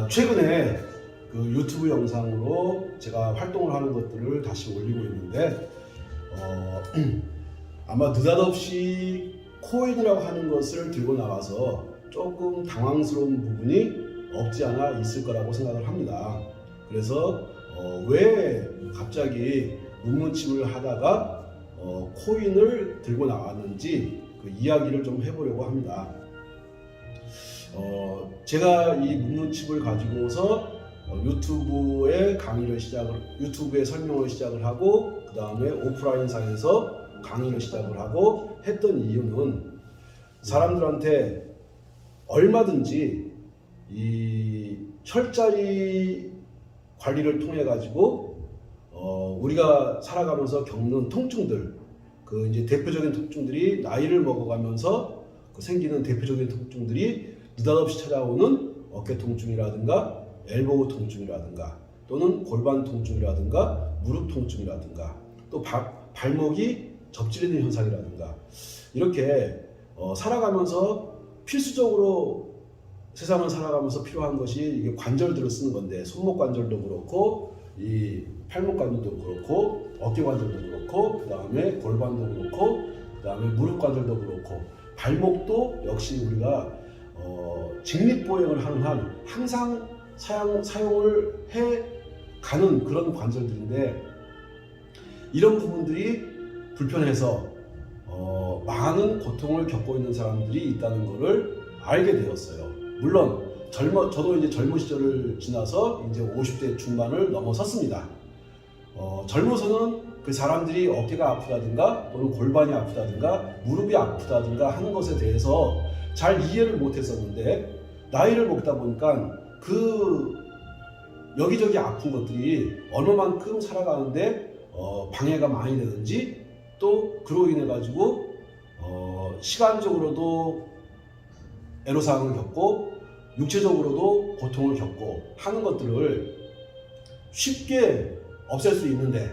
최근에 그 유튜브 영상으로 제가 활동을 하는 것들을 다시 올리고 있는데 아마 느닷없이 코인이라고 하는 것을 들고 나와서 조금 당황스러운 부분이 없지 않아 있을 거라고 생각을 합니다. 그래서 왜 갑자기 문문침을 하다가 코인을 들고 나왔는지 그 이야기를 좀 해보려고 합니다. 제가 이 문문칩을 가지고서 유튜브의 설명을 시작을 하고 그 다음에 오프라인상에서 강의를 시작을 하고 했던 이유는 사람들한테 얼마든지 이 혈자리 관리를 통해 가지고 우리가 살아가면서 겪는 통증들, 그 이제 대표적인 통증들이 나이를 먹어가면서 생기는 대표적인 통증들이 느닷없이 찾아오는 어깨 통증이라든가 엘보우 통증이라든가 또는 골반 통증이라든가 무릎 통증이라든가 또 발목이 접질리는 현상이라든가 이렇게 살아가면서 필수적으로 세상을 살아가면서 필요한 것이 이게 관절들을 쓰는 건데 손목 관절도 그렇고 이 팔목 관절도 그렇고 어깨 관절도 그렇고 그 다음에 골반도 그렇고 그 다음에 무릎 관절도 그렇고 발목도 역시 우리가 직립보행을 하는 한 항상 사용을 해 가는 그런 관절들인데 이런 부분들이 불편해서 많은 고통을 겪고 있는 사람들이 있다는 것을 알게 되었어요. 물론 저도 이제 젊은 시절을 지나서 이제 50대 중반을 넘어섰습니다. 젊어서는 그 사람들이 어깨가 아프다든가 또는 골반이 아프다든가 무릎이 아프다든가 하는 것에 대해서 잘 이해를 못했었는데 나이를 먹다 보니까 그 여기저기 아픈 것들이 얼마만큼 살아가는데 방해가 많이 되는지 또 그로 인해 가지고 시간적으로도 애로사항을 겪고 육체적으로도 고통을 겪고 하는 것들을 쉽게 없앨 수 있는데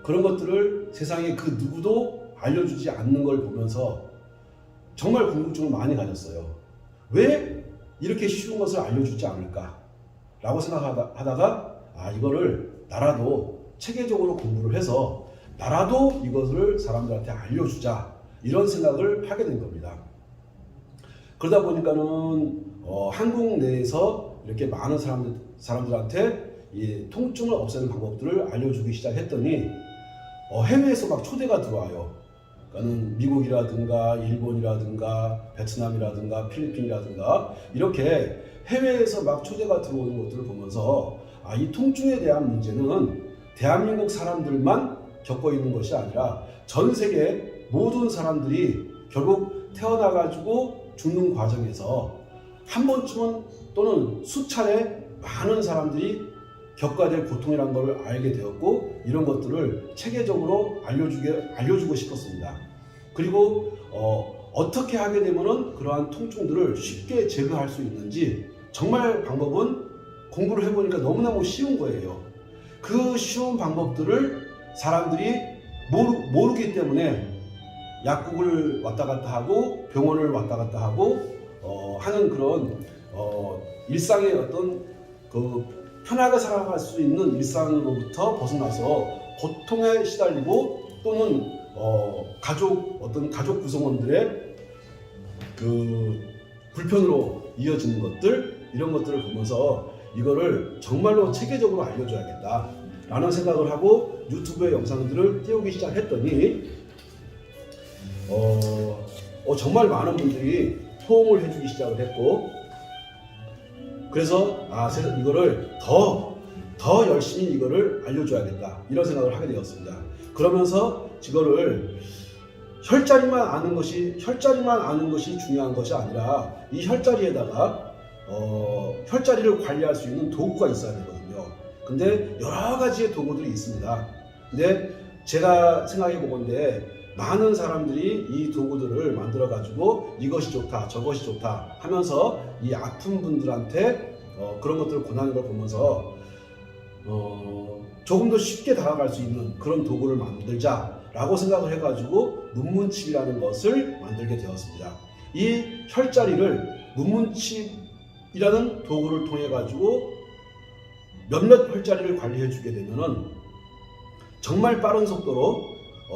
그런 것들을 세상에 그 누구도 알려주지 않는 걸 보면서 정말 궁금증을 많이 가졌어요. 왜 이렇게 쉬운 것을 알려주지 않을까? 라고 생각하다가 이거를 나라도 체계적으로 공부를 해서 나라도 이것을 사람들한테 알려주자 이런 생각을 하게 된 겁니다. 그러다 보니까는 한국 내에서 이렇게 많은 사람들한테 이 통증을 없애는 방법들을 알려주기 시작했더니 해외에서 막 초대가 들어와요. 그러니까는 미국이라든가 일본이라든가 베트남이라든가 필리핀이라든가 이렇게 해외에서 막 초대가 들어오는 것들을 보면서 이 통증에 대한 문제는 대한민국 사람들만 겪고 있는 것이 아니라 전 세계 모든 사람들이 결국 태어나가지고 죽는 과정에서 한 번쯤은 또는 수차례 많은 사람들이 겪어야 될 고통이라는 것을 알게 되었고 이런 것들을 체계적으로 알려주고 싶었습니다. 그리고 어떻게 하게 되면은 그러한 통증들을 쉽게 제거할 수 있는지 정말 방법은 공부를 해보니까 너무너무 쉬운 거예요. 그 쉬운 방법들을 사람들이 모르기 때문에 약국을 왔다 갔다 하고 병원을 왔다 갔다 하고 하는 그런 일상의 어떤 그 편하게 살아갈 수 있는 일상으로부터 벗어나서 고통에 시달리고 또는 가족 구성원들의 그 불편으로 이어지는 것들 이런 것들을 보면서 이거를 정말로 체계적으로 알려줘야겠다 라는 생각을 하고 유튜브에 영상들을 띄우기 시작했더니 정말 많은 분들이 호응을 해주기 시작을 했고 그래서 이거를 더 열심히 이거를 알려줘야겠다 이런 생각을 하게 되었습니다. 그러면서 이거를 혈자리만 아는 것이 중요한 것이 아니라 이 혈자리에다가 혈자리를 관리할 수 있는 도구가 있어야 되거든요. 근데 여러 가지의 도구들이 있습니다. 근데 제가 생각해 보건데 많은 사람들이 이 도구들을 만들어 가지고 이것이 좋다 저것이 좋다 하면서 이 아픈 분들한테 그런 것들을 권하는 걸 보면서 조금 더 쉽게 다가갈 수 있는 그런 도구를 만들자 라고 생각을 해가지고 문문칩이라는 것을 만들게 되었습니다. 이 혈자리를 문문칩 이라는 도구를 통해 가지고 몇몇 혈자리를 관리해 주게 되면은 정말 빠른 속도로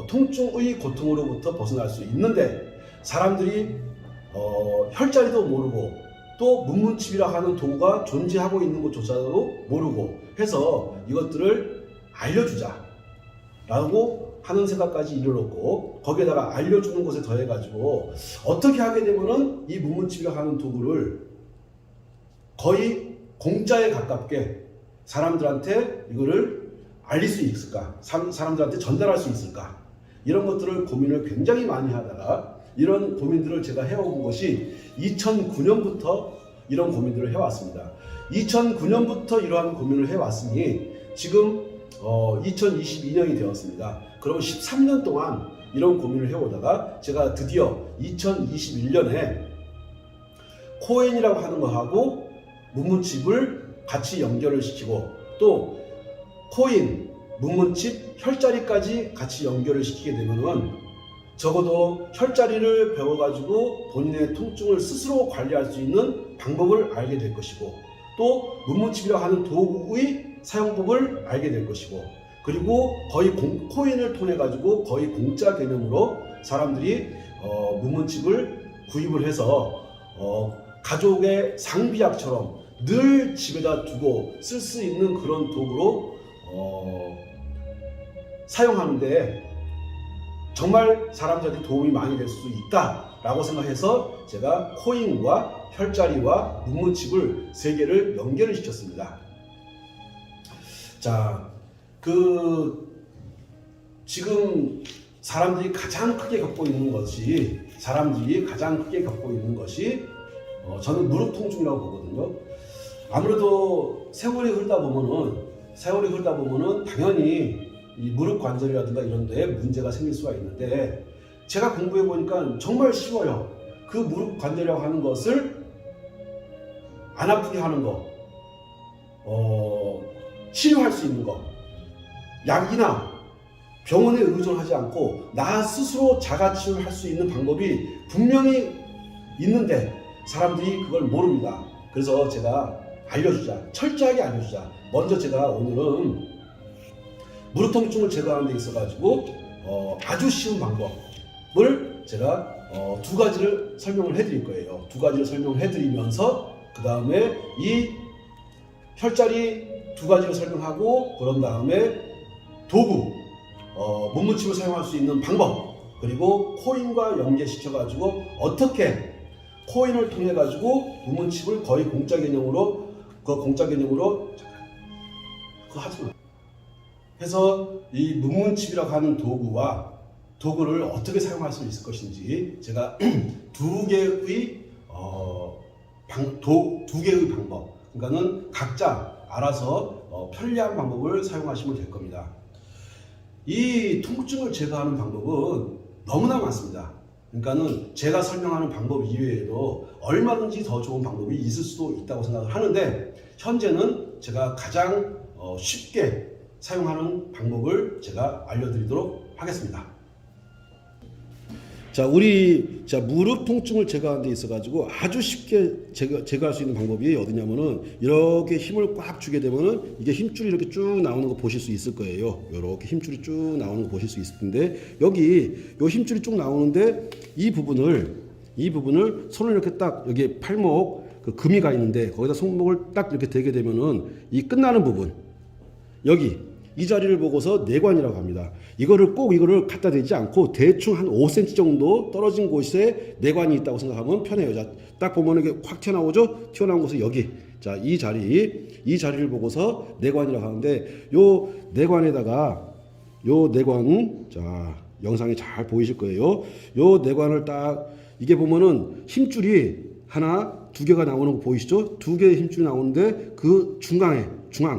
통증의 고통으로부터 벗어날 수 있는데, 사람들이 혈자리도 모르고 또 문문칩이라 하는 도구가 존재하고 있는 것조차도 모르고 해서 이것들을 알려주자 라고 하는 생각까지 이르렀고, 거기에다가 알려주는 것에 더해 가지고 어떻게 하게 되면은 이 문문칩이라 하는 도구를 거의 공짜에 가깝게 사람들한테 이거를 알릴 수 있을까, 사람들한테 전달할 수 있을까, 이런 것들을 고민을 굉장히 많이 하다가 이런 고민들을 제가 해온 것이 2009년부터 이런 고민들을 해왔습니다. 2009년부터 이러한 고민을 해왔으니 지금 2022년이 되었습니다. 그럼 13년 동안 이런 고민을 해오다가 제가 드디어 2021년에 코엔이라고 하는 거하고 문문칩을 같이 연결을 시키고, 또 코인, 문문칩, 혈자리까지 같이 연결을 시키게 되면은 적어도 혈자리를 배워가지고 본인의 통증을 스스로 관리할 수 있는 방법을 알게 될 것이고, 또 문문칩이라고 하는 도구의 사용법을 알게 될 것이고, 그리고 거의 코인을 통해 가지고 거의 공짜 개념으로 사람들이 문문칩을 구입을 해서 가족의 상비약처럼 늘 집에다 두고 쓸 수 있는 그런 도구로 사용하는데 정말 사람들한테 도움이 많이 될 수 있다라고 생각해서 제가 코인과 혈자리와 문문칩을 세 개를 연결을 시켰습니다. 자, 지금 사람들이 가장 크게 겪고 있는 것이 저는 무릎 통증이라고 보거든요. 아무래도 세월이 흐르다 보면은 당연히 이 무릎 관절이라든가 이런 데에 문제가 생길 수가 있는데, 제가 공부해 보니까 정말 쉬워요. 그 무릎 관절이라고 하는 것을 안 아프게 하는 거, 치료할 수 있는 거, 약이나 병원에 의존하지 않고 나 스스로 자가치유를 할 수 있는 방법이 분명히 있는데 사람들이 그걸 모릅니다. 그래서 제가 철저하게 알려주자. 먼저 제가 오늘은 무릎 통증을 제거하는 데 있어가지고 아주 쉬운 방법을 제가 두 가지를 설명을 해드릴 거예요. 두 가지를 설명을 해드리면서 그 다음에 이 혈자리 두 가지를 설명하고, 그런 다음에 도구, 문문칩을 사용할 수 있는 방법, 그리고 코인과 연계시켜가지고 어떻게 코인을 통해 가지고 문문칩을 거의 공짜 개념으로 해서 이 문문칩이라고 하는 도구를 어떻게 사용할 수 있을 것인지 제가 두 개의 방법, 그러니까는 각자 알아서 편리한 방법을 사용하시면 될 겁니다. 이 통증을 제거하는 방법은 너무나 많습니다. 그러니까는 제가 설명하는 방법 이외에도 얼마든지 더 좋은 방법이 있을 수도 있다고 생각을 하는데, 현재는 제가 가장 쉽게 사용하는 방법을 제가 알려드리도록 하겠습니다. 자, 무릎 통증을 제거하는 데 있어가지고 아주 쉽게 제거할 수 있는 방법이 어디냐면은, 이렇게 힘을 꽉 주게 되면은 이게 힘줄이 이렇게 쭉 나오는 거 보실 수 있을 거예요. 이렇게 힘줄이 쭉 나오는 거 보실 수 있을 텐데, 여기 요 힘줄이 쭉 나오는데 이 부분을 손을 이렇게 딱, 여기 팔목 그 금이 가 있는데 거기다 손목을 딱 이렇게 대게 되면은 이 끝나는 부분, 여기 이 자리를 보고서 내관이라고 합니다. 이거를 갖다 대지 않고 대충 한 5cm 정도 떨어진 곳에 내관이 있다고 생각하면 편해요. 자, 딱 보면 이게 확 튀어나오죠? 튀어나온 곳은 여기. 자, 이 자리를 보고서 내관이라고 하는데, 요 내관에다가 자, 영상이 잘 보이실 거예요. 요 내관을 딱, 이게 보면은 힘줄이 하나, 두 개가 나오는 거 보이시죠? 두 개의 힘줄이 나오는데 그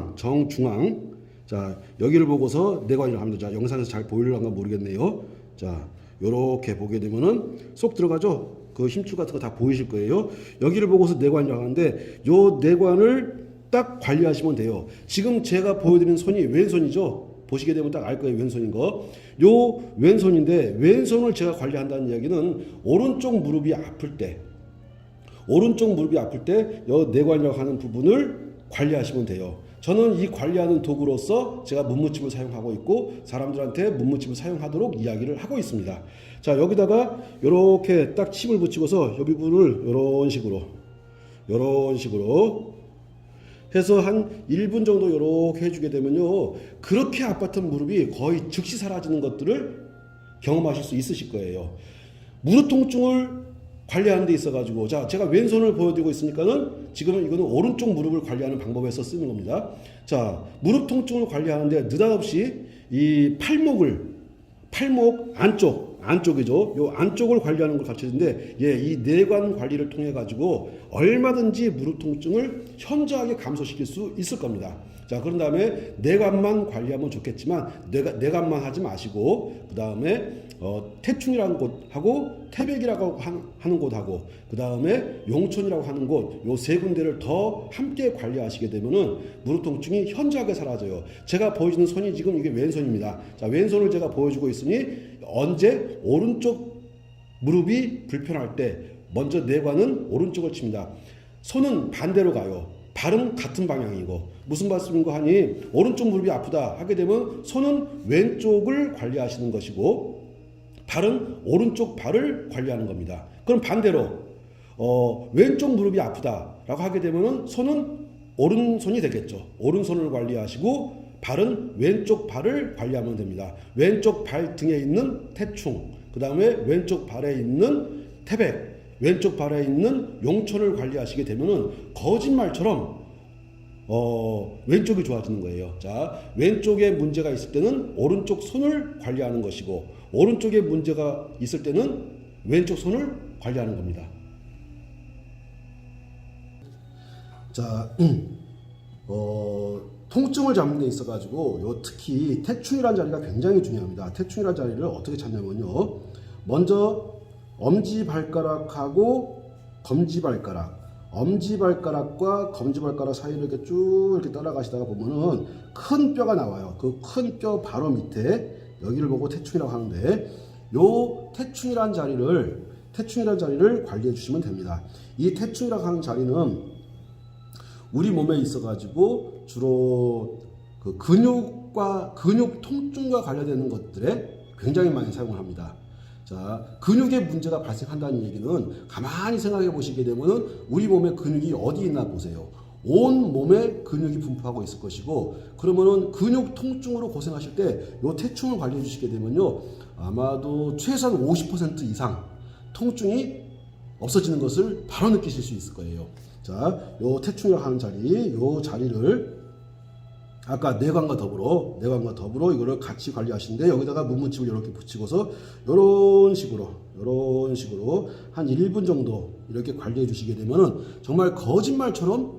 정중앙. 자, 여기를 보고서 내관이라고 합니다. 자, 영상에서 잘 보이려는가 모르겠네요. 자, 요렇게 보게 되면은 쏙 들어가죠? 그 힘줄 같은 거 다 보이실 거예요. 여기를 보고서 내관이라고 하는데, 요 내관을 딱 관리하시면 돼요. 지금 제가 보여드리는 손이 왼손이죠? 보시게 되면 딱 알 거예요. 왼손인 거. 요 왼손인데, 왼손을 제가 관리한다는 이야기는 오른쪽 무릎이 아플 때, 오른쪽 무릎이 아플 때 이 내관이라고 하는 부분을 관리하시면 돼요. 저는 이 관리하는 도구로서 제가 문무침을 사용하고 있고 사람들한테 문무침을 사용하도록 이야기를 하고 있습니다. 자, 여기다가 이렇게 딱 침을 붙이고서 이 부분을 이런 식으로 해서 한 1분 정도 이렇게 해주게 되면요, 그렇게 아팠던 무릎이 거의 즉시 사라지는 것들을 경험하실 수 있으실 거예요. 무릎 통증을 관리하는 데 있어가지고, 자, 제가 왼손을 보여드리고 있으니까는 지금은 이거는 오른쪽 무릎을 관리하는 방법에서 쓰는 겁니다. 자, 무릎 통증을 관리하는데 느닷없이 이 팔목 안쪽이죠. 요 안쪽을 관리하는 걸 가르쳐주는데, 예, 이 내관 관리를 통해 가지고 얼마든지 무릎 통증을 현저하게 감소시킬 수 있을 겁니다. 자, 그런 다음에 내관만 관리하면 좋겠지만 내관만 하지 마시고, 그 다음에 태충이라는 곳하고 태백이라고 하는 곳하고 그 다음에 용촌이라고 하는 곳, 요 세 군데를 더 함께 관리하시게 되면은 무릎 통증이 현저하게 사라져요. 제가 보여주는 손이 지금 이게 왼손입니다. 자, 왼손을 제가 보여주고 있으니 언제 오른쪽 무릎이 불편할 때 먼저 내관은 오른쪽을 칩니다. 손은 반대로 가요. 발은 같은 방향이고. 무슨 말씀인가 하니, 오른쪽 무릎이 아프다 하게 되면 손은 왼쪽을 관리하시는 것이고 발은 오른쪽 발을 관리하는 겁니다. 그럼 반대로 왼쪽 무릎이 아프다라고 하게 되면 손은 오른손이 되겠죠. 오른손을 관리하시고 발은 왼쪽 발을 관리하면 됩니다. 왼쪽 발 등에 있는 태충, 그 다음에 왼쪽 발에 있는 태백, 왼쪽 발에 있는 용촌을 관리하시게 되면은 거짓말처럼 왼쪽이 좋아지는 거예요. 자, 왼쪽에 문제가 있을 때는 오른쪽 손을 관리하는 것이고, 오른쪽에 문제가 있을 때는 왼쪽 손을 관리하는 겁니다. 자, 통증을 잡는 데 있어 가지고 특히 태충이라는 자리가 굉장히 중요합니다. 태충이라는 자리를 어떻게 찾냐면요, 먼저 엄지발가락하고 엄지발가락과 검지발가락 사이를 이렇게 쭉 이렇게 따라가시다가 보면은 큰 뼈가 나와요. 그 큰 뼈 바로 밑에 여기를 보고 태충이라고 하는데, 요 태충이라는 자리를 관리해 주시면 됩니다. 이 태충이라고 하는 자리는 우리 몸에 있어 가지고 주로 그 근육 통증과 관련되는 것들에 굉장히 많이 사용을 합니다. 자, 근육에 문제가 발생한다는 얘기는 가만히 생각해 보시게 되면 우리 몸에 근육이 어디 있나 보세요. 온 몸에 근육이 분포하고 있을 것이고, 그러면은 근육 통증으로 고생하실 때 요 태충을 관리해 주시게 되면요, 아마도 최소한 50% 이상 통증이 없어지는 것을 바로 느끼실 수 있을 거예요. 자, 요 태충이라고 하는 자리, 요 자리를 아까 내관과 더불어 이거를 같이 관리하시는데, 여기다가 문무침을 이렇게 붙이고서 이런 식으로 한 1분 정도 이렇게 관리해 주시게 되면은 정말 거짓말처럼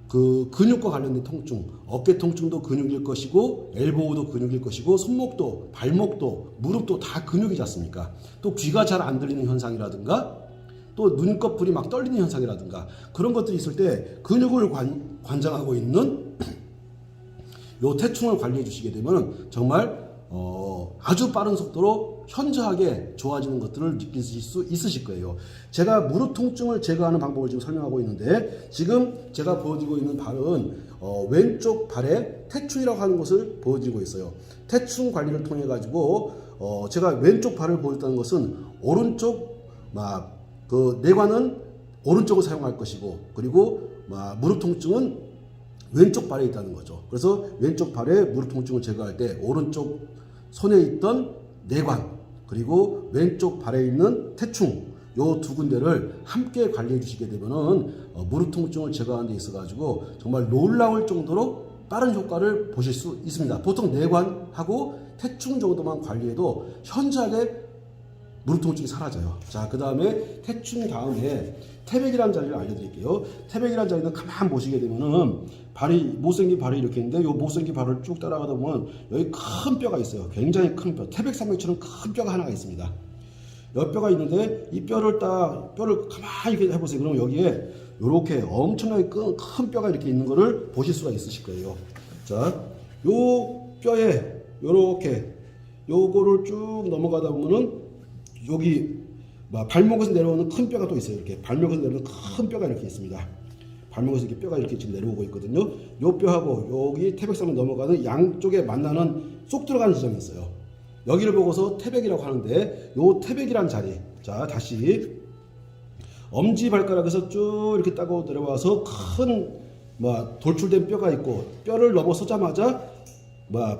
그 근육과 관련된 통증, 어깨 통증도 근육일 것이고, 엘보우도 근육일 것이고, 손목도, 발목도, 무릎도 다 근육이지 않습니까? 또 귀가 잘 안 들리는 현상이라든가, 또 눈꺼풀이 막 떨리는 현상이라든가, 그런 것들이 있을 때 근육을 관장하고 있는 요 태충을 관리해 주시게 되면 정말 아주 빠른 속도로 현저하게 좋아지는 것들을 느끼실 수 있으실 거예요. 제가 무릎 통증을 제거하는 방법을 지금 설명하고 있는데, 지금 제가 보여드리고 있는 발은 왼쪽 발에 태충이라고 하는 것을 보여드리고 있어요. 태충 관리를 통해 가지고 제가 왼쪽 발을 보여줬다는 것은 오른쪽 그 내관은 오른쪽을 사용할 것이고, 그리고 무릎 통증은 왼쪽 발에 있다는 거죠. 그래서 왼쪽 발에 무릎 통증을 제거할 때 오른쪽 손에 있던 내관, 그리고 왼쪽 발에 있는 태충, 요 두 군데를 함께 관리해 주시게 되면은 무릎 통증을 제거하는 데 있어 가지고 정말 놀라울 정도로 빠른 효과를 보실 수 있습니다. 보통 내관하고 태충 정도만 관리해도 현저하게 무릎 통증이 사라져요. 자, 그 다음에 태충 다음에 태백이라는 자리를 알려드릴게요. 태백이라는 자리는 가만 보시게 되면은 못생긴 발이 이렇게 있는데, 요 못생긴 발을 쭉 따라가다 보면 여기 큰 뼈가 있어요. 굉장히 큰 뼈. 태백산맥처럼 큰 뼈가 하나가 있습니다. 여 뼈가 있는데, 이 뼈를 가만히 이렇게 해보세요. 그러면 여기에 이렇게 엄청나게 큰 뼈가 이렇게 있는 거를 보실 수가 있으실 거예요. 자, 요 뼈에 요렇게 요거를 쭉 넘어가다 보면은 여기 발목에서 내려오는 큰 뼈가 또 있어요. 이렇게 발목에서 내려오는 큰 뼈가 이렇게 있습니다. 발목에서 이렇게 뼈가 이렇게 지금 내려오고 있거든요. 요 뼈하고 여기 태백선을 넘어가는 양쪽에 만나는 쏙 들어가는 지점이 있어요. 여기를 보고서 태백이라고 하는데, 요 태백이란 자리, 자 다시 엄지발가락에서 쭉 이렇게 따고 내려와서 큰 돌출된 뼈가 있고, 뼈를 넘어서자마자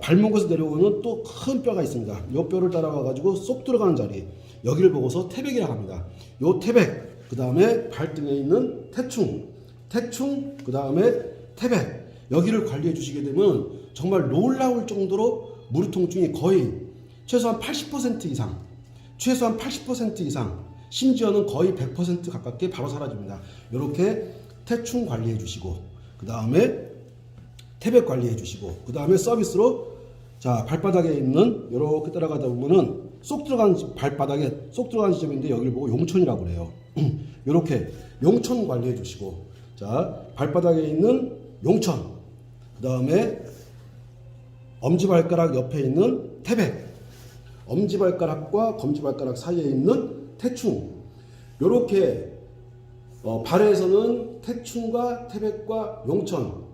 발목에서 내려오는 또 큰 뼈가 있습니다. 요 뼈를 따라와 가지고 쏙 들어가는 자리, 여기를 보고서 태백이라고 합니다. 요 태백, 그 다음에 발등에 있는 태충, 그 다음에 태백, 여기를 관리해 주시게 되면 정말 놀라울 정도로 무릎 통증이 거의 최소한 80% 이상, 심지어는 거의 100% 가깝게 바로 사라집니다. 이렇게 태충 관리해 주시고, 그 다음에 태백 관리해 주시고, 그 다음에 서비스로 자 발바닥에 있는 이렇게 따라가다 보면은 쏙 들어간 발바닥에 쏙 들어간 지점인데, 여기를 보고 용천이라고 그래요. 이렇게 용천 관리해 주시고, 자 발바닥에 있는 용천, 그 다음에 엄지발가락 옆에 있는 태백, 엄지발가락과 검지발가락 사이에 있는 태충, 이렇게 발에서는 태충과 태백과 용천,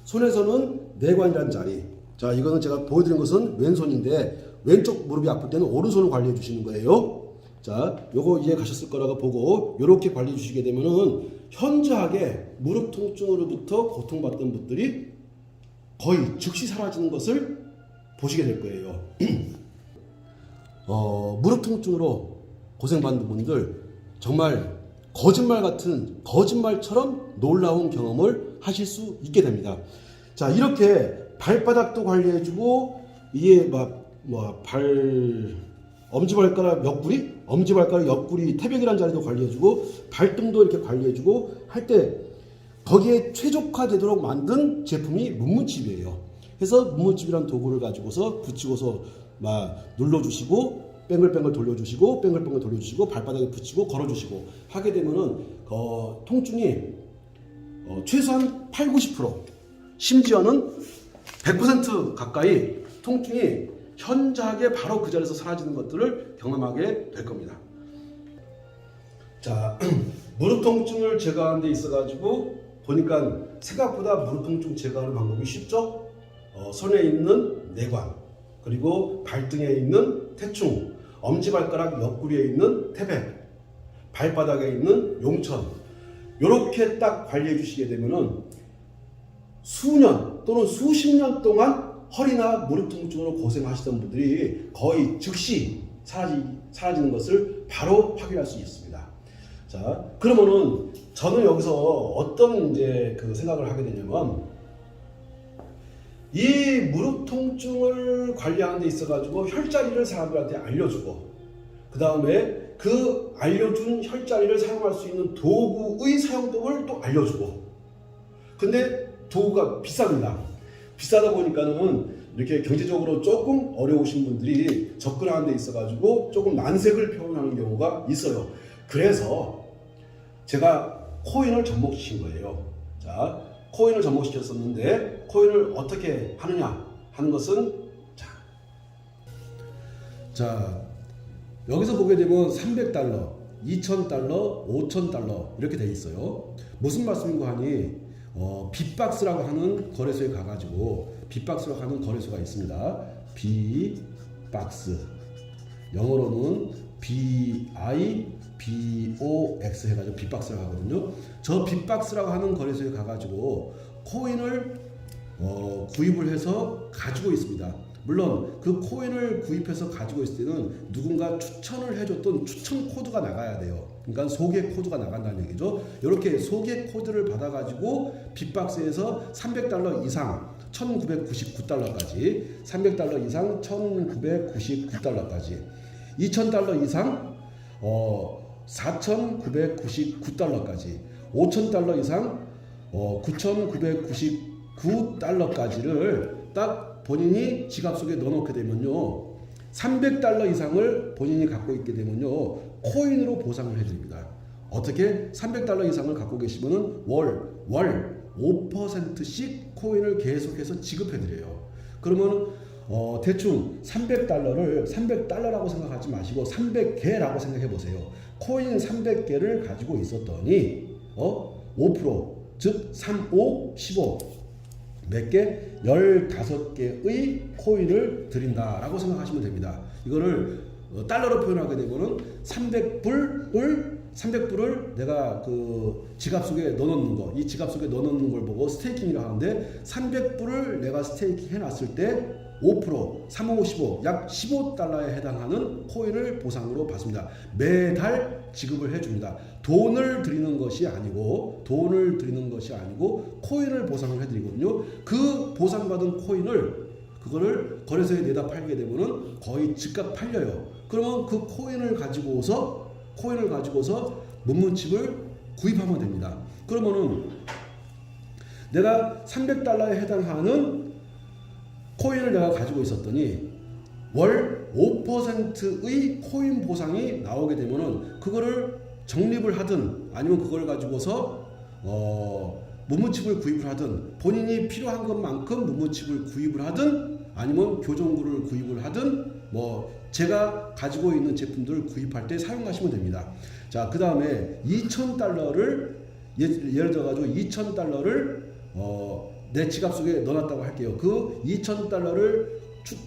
손에서는 내관이라는 자리. 자 이거는 제가 보여드린 것은 왼손인데, 왼쪽 무릎이 아플 때는 오른손을 관리해 주시는 거예요. 자 요거 이해 가셨을 거라고 보고, 이렇게 관리해 주시게 되면은 현저하게 무릎 통증으로부터 고통받던 분들이 거의 즉시 사라지는 것을 보시게 될 거예요. 무릎 통증으로 고생받는 분들, 정말 거짓말처럼 놀라운 경험을 하실 수 있게 됩니다. 자 이렇게 발바닥도 관리해주고, 이게 엄지발가락 옆구리 태백이라는 자리도 관리해주고, 발등도 이렇게 관리해주고 할 때 거기에 최적화되도록 만든 제품이 문문칩이에요. 그래서 문문칩이라는 도구를 가지고서 붙이고서 눌러주시고, 뺑글뺑글 돌려주시고, 발바닥에 붙이고 걸어주시고 하게 되면은 통증이 최소한 80-90%, 심지어는 100% 가까이 통증이 현저하게 바로 그 자리에서 사라지는 것들을 경험하게 될 겁니다. 자, 무릎 통증을 제거하는 데 있어 가지고 보니까 생각보다 무릎 통증 제거하는 방법이 쉽죠. 손에 있는 내관, 그리고 발등에 있는 태충, 엄지발가락 옆구리에 있는 태백, 발바닥에 있는 용천, 이렇게 딱 관리해 주시게 되면은 수년 또는 수십 년 동안 허리나 무릎 통증으로 고생하시던 분들이 거의 즉시 사라지는 것을 바로 확인할 수 있습니다. 자, 그러면은 저는 여기서 어떤 그 생각을 하게 되냐면, 이 무릎 통증을 관리하는 데 있어 가지고 혈자리를 사람들한테 알려주고, 그 다음에 그 알려준 혈자리를 사용할 수 있는 도구의 사용법을 또 알려주고, 근데 도구가 비쌉니다. 비싸다 보니까는 이렇게 경제적으로 조금 어려우신 분들이 접근하는 데 있어 가지고 조금 난색을 표현하는 경우가 있어요. 그래서 제가 코인을 접목시킨 거예요. 자, 코인을 접목시켰었는데, 코인을 어떻게 하느냐 하는 것은, 자 여기서 보게 되면 $300, $2,000, $5,000 이렇게 돼 있어요. 무슨 말씀인가 하니, 빅박스라고 하는 거래소에 가가지고, 빅박스라고 하는 거래소가 있습니다. 빅박스, 영어로는 BIBOX 해가지고 빅박스라고 하거든요. 저 빅박스라고 하는 거래소에 가가지고 코인을 구입을 해서 가지고 있습니다. 물론 그 코인을 구입해서 가지고 있을 때는 누군가 추천을 해줬던 추천 코드가 나가야 돼요. 그러니까 소개 코드가 나간다는 얘기죠. 이렇게 소개 코드를 받아가지고 빅박스에서 $300 이상 1999달러까지, $300 이상 1999달러까지, $2,000 이상 4,999달러까지, $5,000 이상 9,999달러까지를 딱 본인이 지갑 속에 넣어놓게 되면요, $300 이상을 본인이 갖고 있게 되면요, 코인으로 보상을 해드립니다. 어떻게? $300 이상을 갖고 계시면은 월 5%씩 코인을 계속해서 지급해드려요. 그러면 대충 $300를 $300라고 생각하지 마시고 300개라고 생각해 보세요. 코인 300개를 가지고 있었더니 5% 즉 3, 5, 15 몇 개? 15개의 코인을 드린다라고 생각하시면 됩니다. 이거를 달러로 표현하게 되면은 300불을 내가 그 지갑 속에 넣어놓는 거, 이 지갑 속에 넣어놓는 걸 보고 스테이킹이라고 하는데 300불을 내가 스테이킹 해놨을 때 5%, 3, 5, 15, 약 15달러에 해당하는 코인을 보상으로 받습니다. 매달 지급을 해줍니다. 돈을 드리는 것이 아니고 코인을 보상을 해드리거든요. 그 보상받은 코인을 그거를 거래소에 내다 팔게 되면은 거의 즉각 팔려요. 그러면 그 코인을 가지고서 문문칩을 구입하면 됩니다. 그러면은 내가 300달러에 해당하는 코인을 내가 가지고 있었더니 월 5%의 코인 보상이 나오게 되면은 그거를 적립을 하든 아니면 그걸 가지고서 문문칩을 구입을 하든 본인이 필요한 것만큼 문문칩을 구입을 하든 아니면 교정구를 구입을 하든 뭐 제가 가지고 있는 제품들을 구입할 때 사용하시면 됩니다. 자, 그 다음에 2,000달러를 예를 들어가지고 2,000달러를 내 지갑 속에 넣어놨다고 할게요. 그 2,000달러를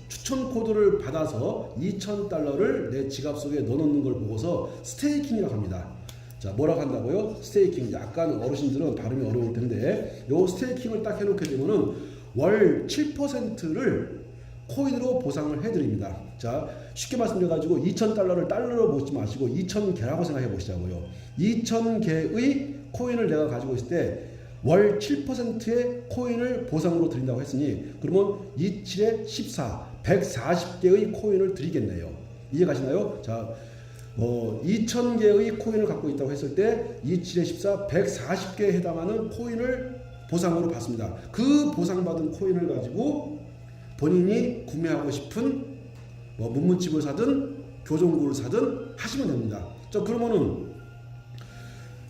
추천 코드를 받아서 2,000달러를 내 지갑 속에 넣어놓는 걸 보고서 스테이킹이라고 합니다. 자, 뭐라고 한다고요? 스테이킹. 약간 어르신들은 발음이 어려울 텐데 요 스테이킹을 딱 해놓게 되면은 월 7%를 코인으로 보상을 해드립니다. 자, 쉽게 말씀드려가지고 2,000달러를 달러로 보지 마시고 2,000개라고 생각해 보시자고요. 2,000개의 코인을 내가 가지고 있을 때 월 7%의 코인을 보상으로 드린다고 했으니 그러면 27에 14, 140개의 코인을 드리겠네요. 이해가시나요? 자, 2,000개의 코인을 갖고 있다고 했을 때 27에 14, 140개에 해당하는 코인을 보상으로 받습니다. 그 보상받은 코인을 가지고 본인이 구매하고 싶은 문문칩을 사든 교정구를 사든 하시면 됩니다. 자, 그러면은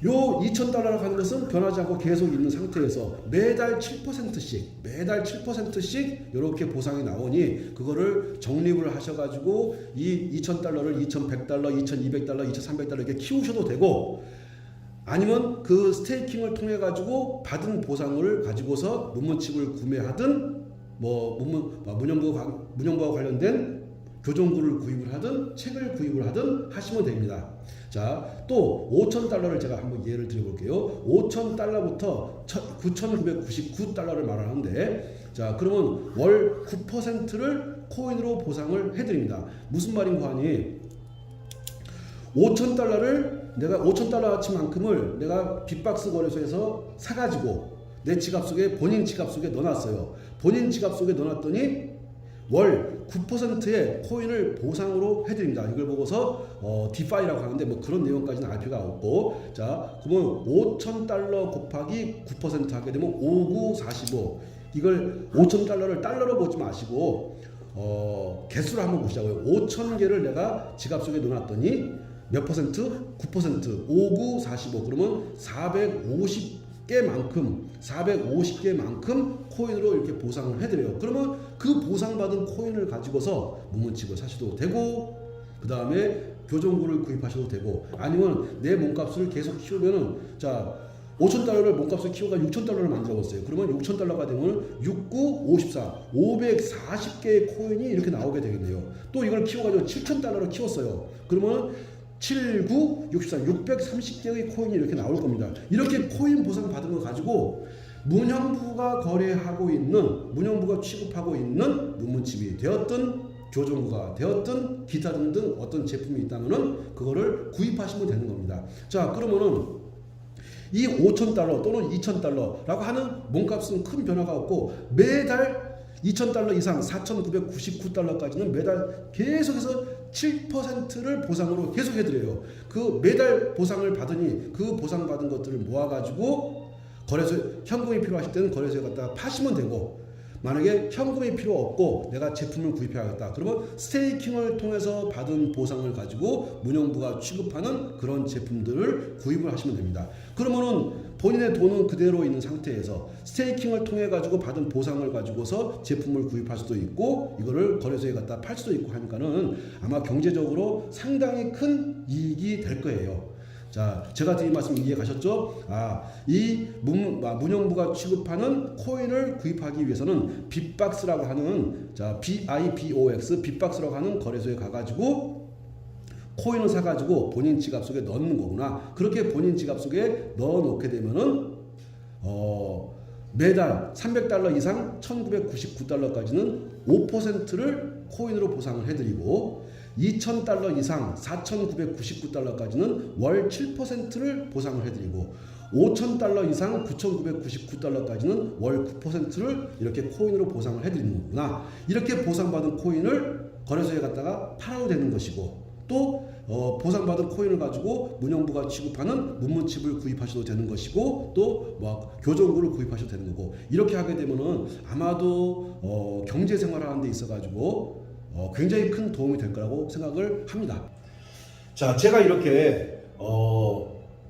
요 2,000달러라고 하는 것은 변하지 않고 계속 있는 상태에서 매달 7%씩 이렇게 보상이 나오니 그거를 적립을 하셔가지고 이 2,000달러를 2,100달러, 2,200달러, 2,300달러 이렇게 키우셔도 되고 아니면 그 스테이킹을 통해 가지고 받은 보상을 가지고서 문문칩을 구매하든 문영부와 관련된 교정구를 구입을 하든 책을 구입을 하든 하시면 됩니다. 자, 또 5,000달러를 제가 한번 예를 드려볼게요. 5,000달러부터 9,999달러를 말하는데 자, 그러면 월 9%를 코인으로 보상을 해드립니다. 무슨 말인가 하니 5,000달러를 내가 5,000달러치만큼을 내가 빅박스 거래소에서 사가지고 내 지갑 속에 본인 지갑 속에 넣어놨어요. 본인 지갑 속에 넣어놨더니 월 9%의 코인을 보상으로 해드립니다. 이걸 보고서 디파이라고 하는데 뭐 그런 내용까지는 알 필요가 없고 자, 그러면 5,000달러 곱하기 9% 하게 되면 5945 이걸 5,000달러를 달러로 보지 마시고 개수를 한번 보시자고요. 5,000개를 내가 지갑 속에 넣어놨더니 몇 퍼센트? 9% 5945 그러면 450개만큼 코인으로 이렇게 보상을 해드려요. 그러면 그 보상받은 코인을 가지고서 문문칩을 사셔도 되고 그 다음에 교정구를 구입하셔도 되고 아니면 내 몸값을 계속 키우면은 자 5,000달러를 몸값을 키워가 6,000달러를 만들어봤어요. 그러면 6,000달러가 되면 69, 54, 540개의 코인이 이렇게 나오게 되겠네요. 또 이걸 키워가지고 7,000달러를 키웠어요. 그러면 7, 9, 64, 630개의 코인이 이렇게 나올 겁니다. 이렇게 코인 보상 받은 거 가지고 문형부가 거래하고 있는, 문형부가 취급하고 있는 문문칩이 되었든 교정구가 되었든 기타 등등 어떤 제품이 있다면은 그거를 구입하시면 되는 겁니다. 자, 그러면은 이 5,000달러 또는 2,000달러라고 하는 몸값은 큰 변화가 없고 매달 2,000달러 이상 4,999달러까지는 매달 계속해서 7%를 보상으로 계속 해드려요. 그 매달 보상을 받으니 그 보상받은 것들을 모아가지고 거래소 현금이 필요하실 때는 거래소에 갖다가 파시면 되고 만약에 현금이 필요 없고 내가 제품을 구입해야겠다 그러면 스테이킹을 통해서 받은 보상을 가지고 문형부가 취급하는 그런 제품들을 구입을 하시면 됩니다. 그러면은 본인의 돈은 그대로 있는 상태에서 스테이킹을 통해 가지고 받은 보상을 가지고서 제품을 구입할 수도 있고 이거를 거래소에 갖다 팔 수도 있고 하니까는 아마 경제적으로 상당히 큰 이익이 될 거예요. 자, 제가 드린 말씀 이해 가셨죠? 이 문영부가 취급하는 코인을 구입하기 위해서는 빅박스라고 하는 BIBOX 빅박스라고 하는 거래소에 가가지고 코인을 사가지고 본인 지갑 속에 넣는 거구나. 그렇게 본인 지갑 속에 넣어놓게 되면은 매달 $300 이상 1999달러까지는 5%를 코인으로 보상을 해드리고 $2,000 이상 4,999달러까지는 월 7%를 보상을 해드리고 $5,000 이상 9,999달러까지는 월 9%를 이렇게 코인으로 보상을 해드리는 거구나. 이렇게 보상받은 코인을 거래소에 갖다가 팔아도 되는 것이고 또 보상받은 코인을 가지고 문영부가 취급하는 문문칩을 구입하셔도 되는 것이고 또 교정구를 구입하셔도 되는 거고 이렇게 하게 되면은 아마도 경제생활하는 데 있어 가지고 굉장히 큰 도움이 될 거라고 생각을 합니다. 자, 제가 이렇게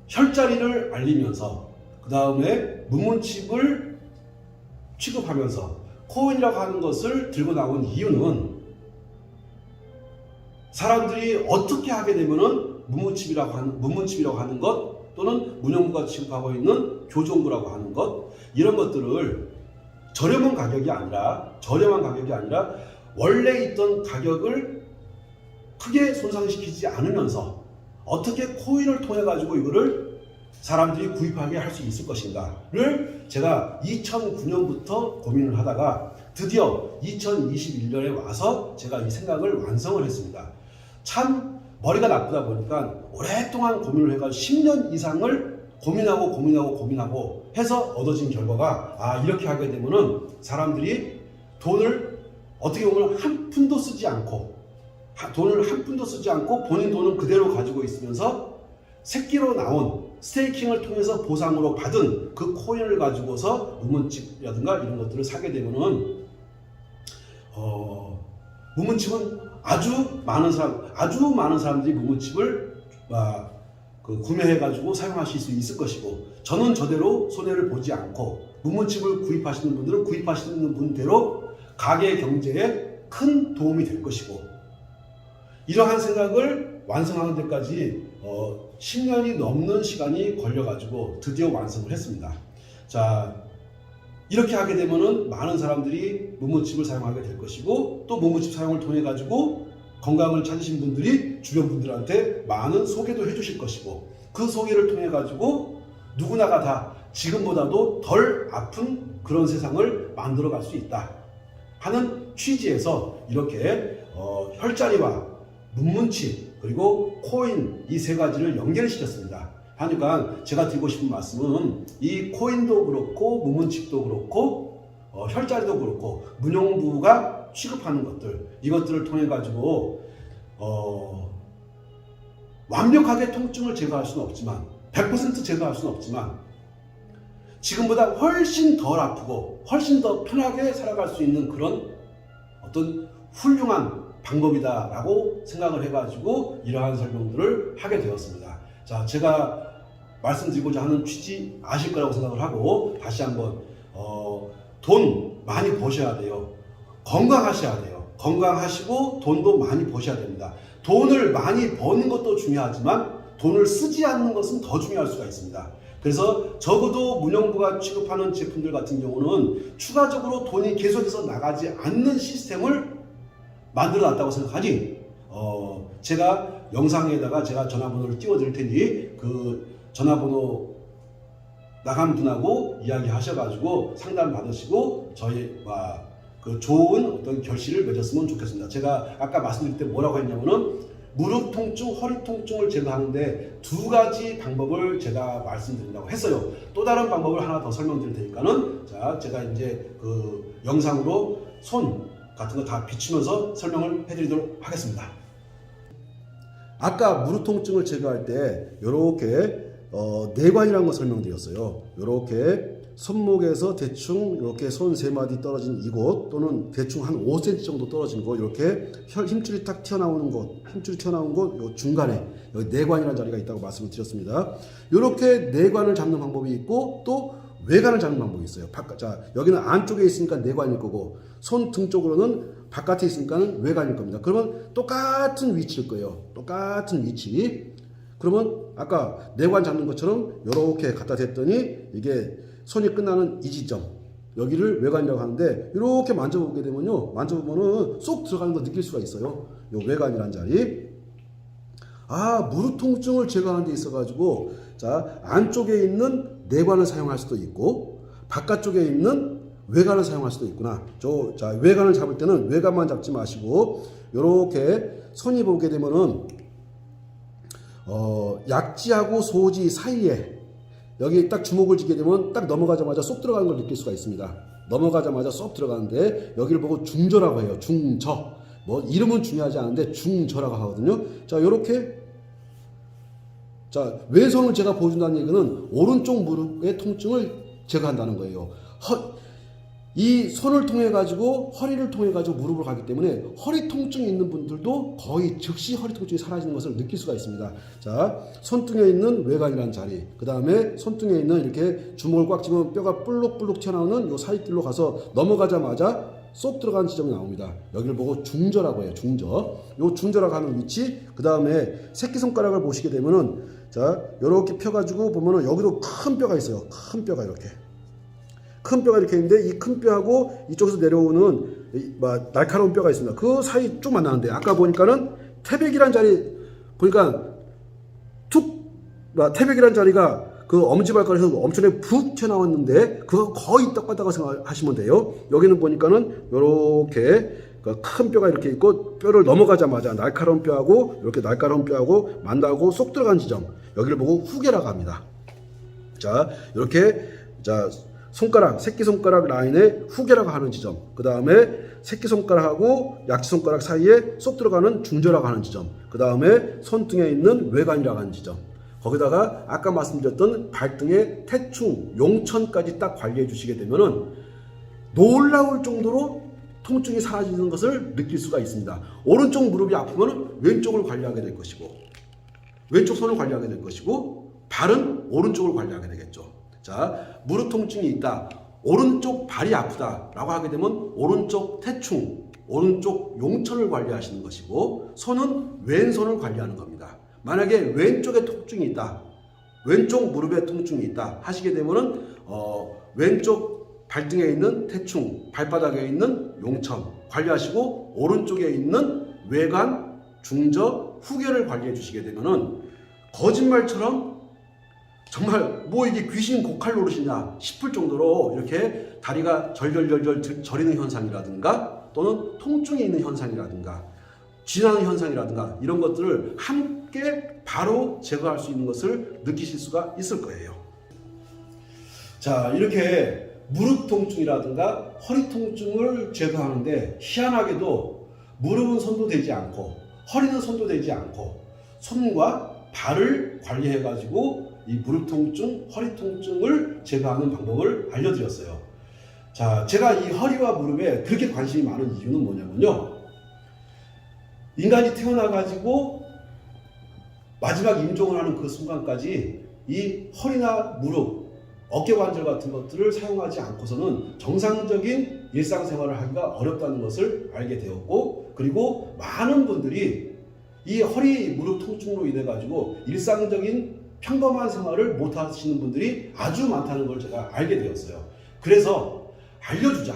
혈자리를 알리면서 그 다음에 문문칩을 취급하면서 코인이라고 하는 것을 들고 나온 이유는 사람들이 어떻게 하게 되면은 문문칩이라고 하는 것 또는 문영부가 취급하고 있는 교정구라고 하는 것 이런 것들을 저렴한 가격이 아니라 원래 있던 가격을 크게 손상시키지 않으면서 어떻게 코인을 통해 가지고 이거를 사람들이 구입하게 할 수 있을 것인가를 제가 2009년부터 고민을 하다가 드디어 2021년에 와서 제가 이 생각을 완성을 했습니다. 참 머리가 나쁘다 보니까 오랫동안 고민을 해가지고 10년 이상을 고민하고 해서 얻어진 결과가 이렇게 하게 되면은 사람들이 돈을 어떻게 보면 한 푼도 쓰지 않고 본인 돈은 그대로 가지고 있으면서 새끼로 나온 스테이킹을 통해서 보상으로 받은 그 코인을 가지고서 문문칩이라든가 이런 것들을 사게 되면은 문문칩은 아주 많은 사람들이 문문칩을 구매해 가지고 사용하실 수 있을 것이고 저는 저대로 손해를 보지 않고 문문칩을 구입하시는 분들은 구입하시는 분대로 가계 경제에 큰 도움이 될 것이고 이러한 생각을 완성하는 데까지 10년이 넘는 시간이 걸려가지고 드디어 완성을 했습니다. 자, 이렇게 하게 되면은 많은 사람들이 문문칩을 사용하게 될 것이고 또 문문칩 사용을 통해 가지고 건강을 찾으신 분들이 주변 분들한테 많은 소개도 해주실 것이고 그 소개를 통해 가지고 누구나가 다 지금보다도 덜 아픈 그런 세상을 만들어 갈 수 있다 하는 취지에서 이렇게 혈자리와 문문칩 그리고 코인 이 세 가지를 연결시켰습니다. 하니까 제가 드리고 싶은 말씀은 이 코인도 그렇고 문문칩도 그렇고 혈자리도 그렇고 문영부가 취급하는 것들 이것들을 통해 가지고 완벽하게 통증을 제거할 수는 없지만 100% 제거할 수는 없지만 지금보다 훨씬 덜 아프고 훨씬 더 편하게 살아갈 수 있는 그런 어떤 훌륭한 방법이다라고 생각을 해가지고 이러한 설명들을 하게 되었습니다. 자, 제가 말씀드리고자 하는 취지 아실 거라고 생각을 하고 다시 한번 돈 많이 버셔야 돼요. 건강하셔야 돼요. 건강하시고 돈도 많이 버셔야 됩니다. 돈을 많이 버는 것도 중요하지만 돈을 쓰지 않는 것은 더 중요할 수가 있습니다. 그래서 적어도 문영부가 취급하는 제품들 같은 경우는 추가적으로 돈이 계속해서 나가지 않는 시스템을 만들어 놨다고 생각하니 제가 영상에다가 제가 전화번호를 띄워 드릴 테니 그 전화번호 나간 분하고 이야기 하셔가지고 상담 받으시고 저희와 그 좋은 어떤 결실을 맺었으면 좋겠습니다. 제가 아까 말씀드릴 때 뭐라고 했냐면은 무릎 통증, 허리 통증을 제거하는데 두 가지 방법을 제가 말씀드린다고 했어요. 또 다른 방법을 하나 더 설명드릴 테니까는 자, 제가 이제 그 영상으로 손 같은 거 다 비추면서 설명을 해드리도록 하겠습니다. 아까 무릎 통증을 제거할 때 이렇게 내관이라는 거 설명드렸어요. 이렇게 손목에서 대충 이렇게 손 3마디 떨어진 이곳 또는 대충 한 5cm 정도 떨어진 곳 이렇게 힘줄이 딱 튀어나오는 곳 힘줄이 튀어나온 곳 요 중간에 여기 내관이라는 자리가 있다고 말씀을 드렸습니다. 이렇게 내관을 잡는 방법이 있고 또 외관을 잡는 방법이 있어요. 자, 여기는 안쪽에 있으니까 내관일 거고 손 등 쪽으로는 바깥에 있으니까 외관일 겁니다. 그러면 똑같은 위치일 거예요. 똑같은 위치. 그러면 아까 내관 잡는 것처럼 이렇게 갖다 댔더니 이게 손이 끝나는 이 지점 여기를 외관이라고 하는데 이렇게 만져보게 되면요 만져보면은 쏙 들어가는 거 느낄 수가 있어요. 요 외관이라는 자리. 무릎 통증을 제거하는 데 있어 가지고 자 안쪽에 있는 내관을 사용할 수도 있고 바깥쪽에 있는 외관을 사용할 수도 있구나. 자 외관을 잡을 때는 외관만 잡지 마시고 이렇게 손이 보게 되면은 약지하고 소지 사이에 여기 딱 주먹을 쥐게 되면 딱 넘어가자마자 쏙 들어가는 걸 느낄 수가 있습니다. 넘어가자마자 쏙 들어가는데 여기를 보고 중저라고 해요. 중저. 뭐 이름은 중요하지 않은데 중저라고 하거든요. 자, 요렇게 자, 왼손을 제가 보여준다는 얘기는 오른쪽 무릎의 통증을 제거한다는 거예요. 이 손을 통해 가지고 허리를 통해 가지고 무릎을 가기 때문에 허리 통증이 있는 분들도 거의 즉시 허리 통증이 사라지는 것을 느낄 수가 있습니다. 자, 손등에 있는 외관이라는 자리, 그 다음에 손등에 있는 이렇게 주먹을 꽉 쥐면 뼈가 볼록볼록 튀어나오는 요 사이길로 가서 넘어가자마자 쏙 들어가는 지점이 나옵니다. 여기를 보고 중저라고 해요. 중저. 요 중저라고 하는 위치. 그 다음에 새끼손가락을 보시게 되면은 자, 요렇게 펴가지고 보면은 여기도 큰 뼈가 있어요. 큰 뼈가 이렇게. 큰 뼈가 이렇게 있는데 이 큰 뼈하고 이쪽에서 내려오는 날카로운 뼈가 있습니다. 그 사이 쭉 만나는데 아까 보니까는 태백이란 자리 보니까 태백이란 자리가 그 엄지발가락에서 엄청나게 푹 튀어나왔는데 그거 거의 똑같다고 생각하시면 돼요. 여기는 보니까는 요렇게 큰 뼈가 이렇게 있고 뼈를 넘어가자마자 날카로운 뼈하고 이렇게 날카로운 뼈하고 만나고 쏙 들어간 지점 여기를 보고 후계라고 합니다. 자, 이렇게 자 손가락, 새끼손가락 라인의 후계라고 하는 지점, 그 다음에 새끼손가락하고 약지손가락 사이에 쏙 들어가는 중저라고 하는 지점, 그 다음에 손등에 있는 외관이라고 하는 지점, 거기다가 아까 말씀드렸던 발등의 태충, 용천까지 딱 관리해 주시게 되면은 놀라울 정도로 통증이 사라지는 것을 느낄 수가 있습니다. 오른쪽 무릎이 아프면 왼쪽을 관리하게 될 것이고, 왼쪽 손을 관리하게 될 것이고, 발은 오른쪽을 관리하게 되겠죠. 자, 무릎 통증이 있다, 오른쪽 발이 아프다 라고 하게 되면 오른쪽 태충, 오른쪽 용천을 관리하시는 것이고 손은 왼손을 관리하는 겁니다. 만약에 왼쪽에 통증이 있다, 왼쪽 무릎에 통증이 있다 하시게 되면은 왼쪽 발등에 있는 태충, 발바닥에 있는 용천 관리하시고 오른쪽에 있는 외관, 중저, 후계를 관리해 주시게 되면은 거짓말처럼 정말 뭐 이게 귀신 고칼 노릇이냐 싶을 정도로 이렇게 다리가 절절절절 저리는 현상이라든가 또는 통증이 있는 현상이라든가 쥐나는 현상이라든가 이런 것들을 함께 바로 제거할 수 있는 것을 느끼실 수가 있을 거예요. 자, 이렇게 무릎 통증이라든가 허리 통증을 제거하는데 희한하게도 무릎은 손도 대지 않고 허리는 손도 대지 않고 손과 발을 관리해 가지고 이 무릎 통증, 허리 통증을 제거하는 방법을 알려드렸어요. 자, 제가 이 허리와 무릎에 그렇게 관심이 많은 이유는 뭐냐면요. 인간이 태어나가지고 마지막 임종을 하는 그 순간까지 이 허리나 무릎, 어깨관절 같은 것들을 사용하지 않고서는 정상적인 일상생활을 하기가 어렵다는 것을 알게 되었고, 그리고 많은 분들이 이 허리, 무릎 통증으로 인해 가지고 일상적인 평범한 생활을 못 하시는 분들이 아주 많다는 걸 제가 알게 되었어요. 그래서 알려주자.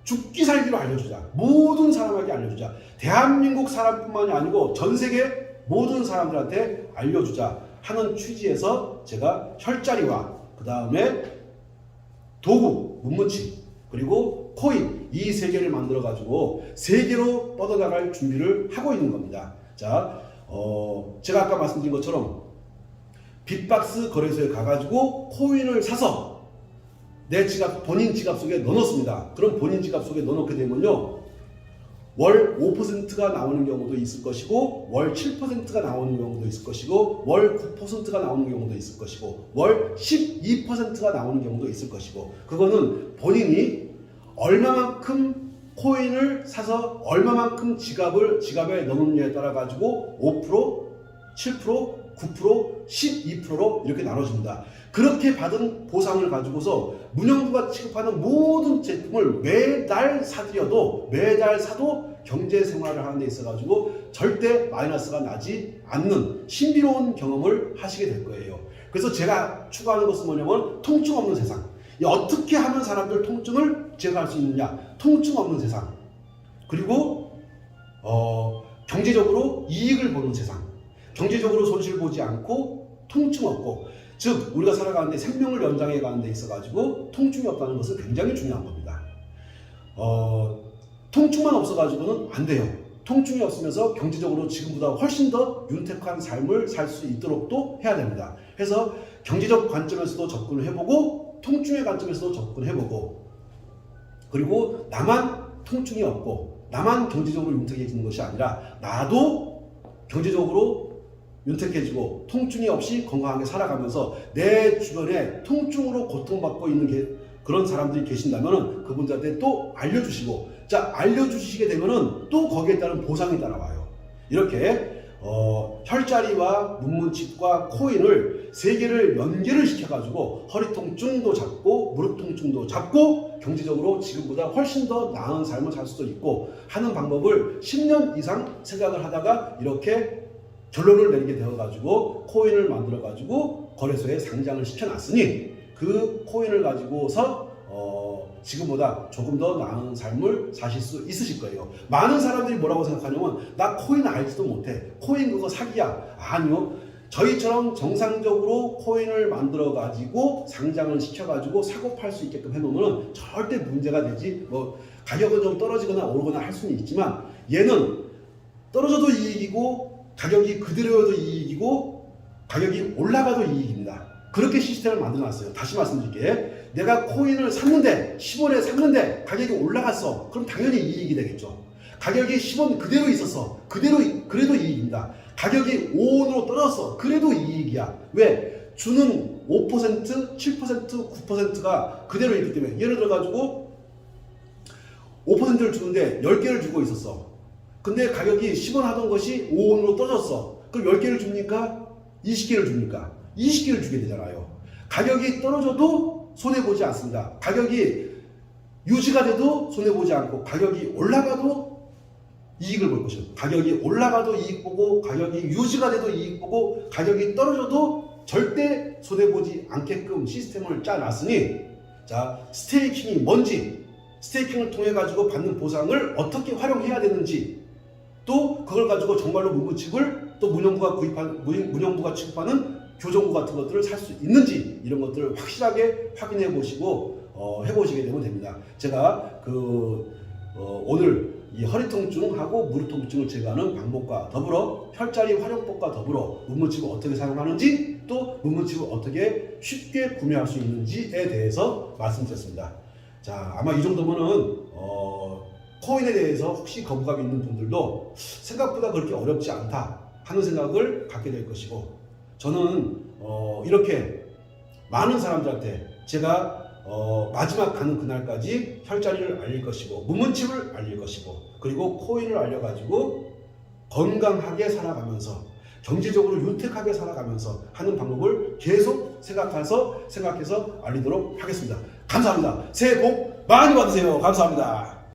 죽기 살기로 알려주자. 모든 사람에게 알려주자. 대한민국 사람뿐만이 아니고 전 세계 모든 사람들한테 알려주자 하는 취지에서 제가 혈자리와 그 다음에 도구, 문무치, 그리고 코인 이 세 개를 만들어 가지고 세계로 뻗어나갈 준비를 하고 있는 겁니다. 자, 제가 아까 말씀드린 것처럼 빅박스 거래소에 가가지고 코인을 사서 내 지갑, 본인 지갑 속에 넣어놓습니다. 그럼 본인 지갑 속에 넣어놓게 되면요, 월 5%가 나오는 경우도 있을 것이고 월 7%가 나오는 경우도 있을 것이고 월 9%가 나오는 경우도 있을 것이고 월 12%가 나오는 경우도 있을 것이고 그거는 본인이 얼마만큼 코인을 사서 얼마만큼 지갑에 넣느냐에 따라 가지고 5%, 7%, 9%, 12%로 이렇게 나눠줍니다. 그렇게 받은 보상을 가지고서 문영부가 취급하는 모든 제품을 매달 사들여도 매달 사도 경제 생활을 하는 데 있어 가지고 절대 마이너스가 나지 않는 신비로운 경험을 하시게 될 거예요. 그래서 제가 추구하는 것은 뭐냐면 통증 없는 세상. 어떻게 하면 사람들 통증을 제거할 수 있느냐? 통증 없는 세상. 그리고 경제적으로 이익을 보는 세상. 경제적으로 손실 보지 않고 통증 없고, 즉 우리가 살아가는데 생명을 연장해 가는 데 있어 가지고 통증이 없다는 것은 굉장히 중요한 겁니다. 통증만 없어 가지고는 안 돼요. 통증이 없으면서 경제적으로 지금보다 훨씬 더 윤택한 삶을 살 수 있도록 또 해야 됩니다. 그래서 경제적 관점에서도 접근을 해보고 통증의 관점에서도 접근해보고, 그리고 나만 통증이 없고 나만 경제적으로 윤택해지는 것이 아니라 나도 경제적으로 윤택해지고 통증이 없이 건강하게 살아가면서 내 주변에 통증으로 고통받고 있는 그런 사람들이 계신다면 그분들한테 또 알려주시고, 자, 알려주시게 되면은 또 거기에 따른 보상이 따라와요. 이렇게 혈자리와 문문칩과 코인을 세 개를 연계를 시켜가지고 허리 통증도 잡고 무릎 통증도 잡고 경제적으로 지금보다 훨씬 더 나은 삶을 살 수도 있고 하는 방법을 10년 이상 생각을 하다가 이렇게 결론을 내리게 되어가지고 코인을 만들어가지고 거래소에 상장을 시켜놨으니 그 코인을 가지고서 지금보다 조금 더 나은 삶을 사실 수 있으실 거예요. 많은 사람들이 뭐라고 생각하냐면 나 코인 알지도 못해. 코인 그거 사기야. 아니요. 저희처럼 정상적으로 코인을 만들어 가지고 상장을 시켜 가지고 사고 팔 수 있게끔 해놓으면 절대 문제가 되지, 뭐 가격은 좀 떨어지거나 오르거나 할 수는 있지만 얘는 떨어져도 이익이고 가격이 그대로여도 이익이고 가격이 올라가도 이익입니다. 그렇게 시스템을 만들어 놨어요. 다시 말씀드릴게요. 내가 코인을 샀는데 10원에 샀는데 가격이 올라갔어. 그럼 당연히 이익이 되겠죠. 가격이 10원 그대로 있었어. 그래도 이익입니다. 가격이 5원으로 떨어졌어. 그래도 이익이야. 왜? 주는 5%, 7%, 9%가 그대로 있기 때문에. 예를 들어 가지고 5%를 주는데 10개를 주고 있었어. 근데 가격이 10원 하던 것이 5원으로 떨어졌어. 그럼 10개를 줍니까? 20개를 줍니까? 20개를 주게 되잖아요. 가격이 떨어져도 손해보지 않습니다. 가격이 유지가 돼도 손해보지 않고 가격이 올라가도 이익을 볼 것이죠. 가격이 올라가도 이익 보고 가격이 유지가 돼도 이익 보고 가격이 떨어져도 절대 손해보지 않게끔 시스템을 짜놨으니, 자, 스테이킹이 뭔지, 스테이킹을 통해 가지고 받는 보상을 어떻게 활용해야 되는지, 또 그걸 가지고 정말로 문구칩을 또 문영부가 취급하는 교정구 같은 것들을 살 수 있는지, 이런 것들을 확실하게 확인해 보시고 해보시게 되면 됩니다. 제가 오늘 이 허리 통증하고 무릎 통증을 제거하는 방법과 더불어 혈자리 활용법과 더불어 문문칩을 어떻게 사용하는지, 또 문문칩을 어떻게 쉽게 구매할 수 있는지에 대해서 말씀드렸습니다. 자, 아마 이 정도면은 코인에 대해서 혹시 거부감이 있는 분들도 생각보다 그렇게 어렵지 않다 하는 생각을 갖게 될 것이고, 저는 이렇게 많은 사람들한테 제가 마지막 가는 그날까지 혈자리를 알릴 것이고 문문칩을 알릴 것이고 그리고 코인을 알려가지고 건강하게 살아가면서 경제적으로 윤택하게 살아가면서 하는 방법을 계속 생각해서 알리도록 하겠습니다. 감사합니다. 새해 복 많이 받으세요. 감사합니다.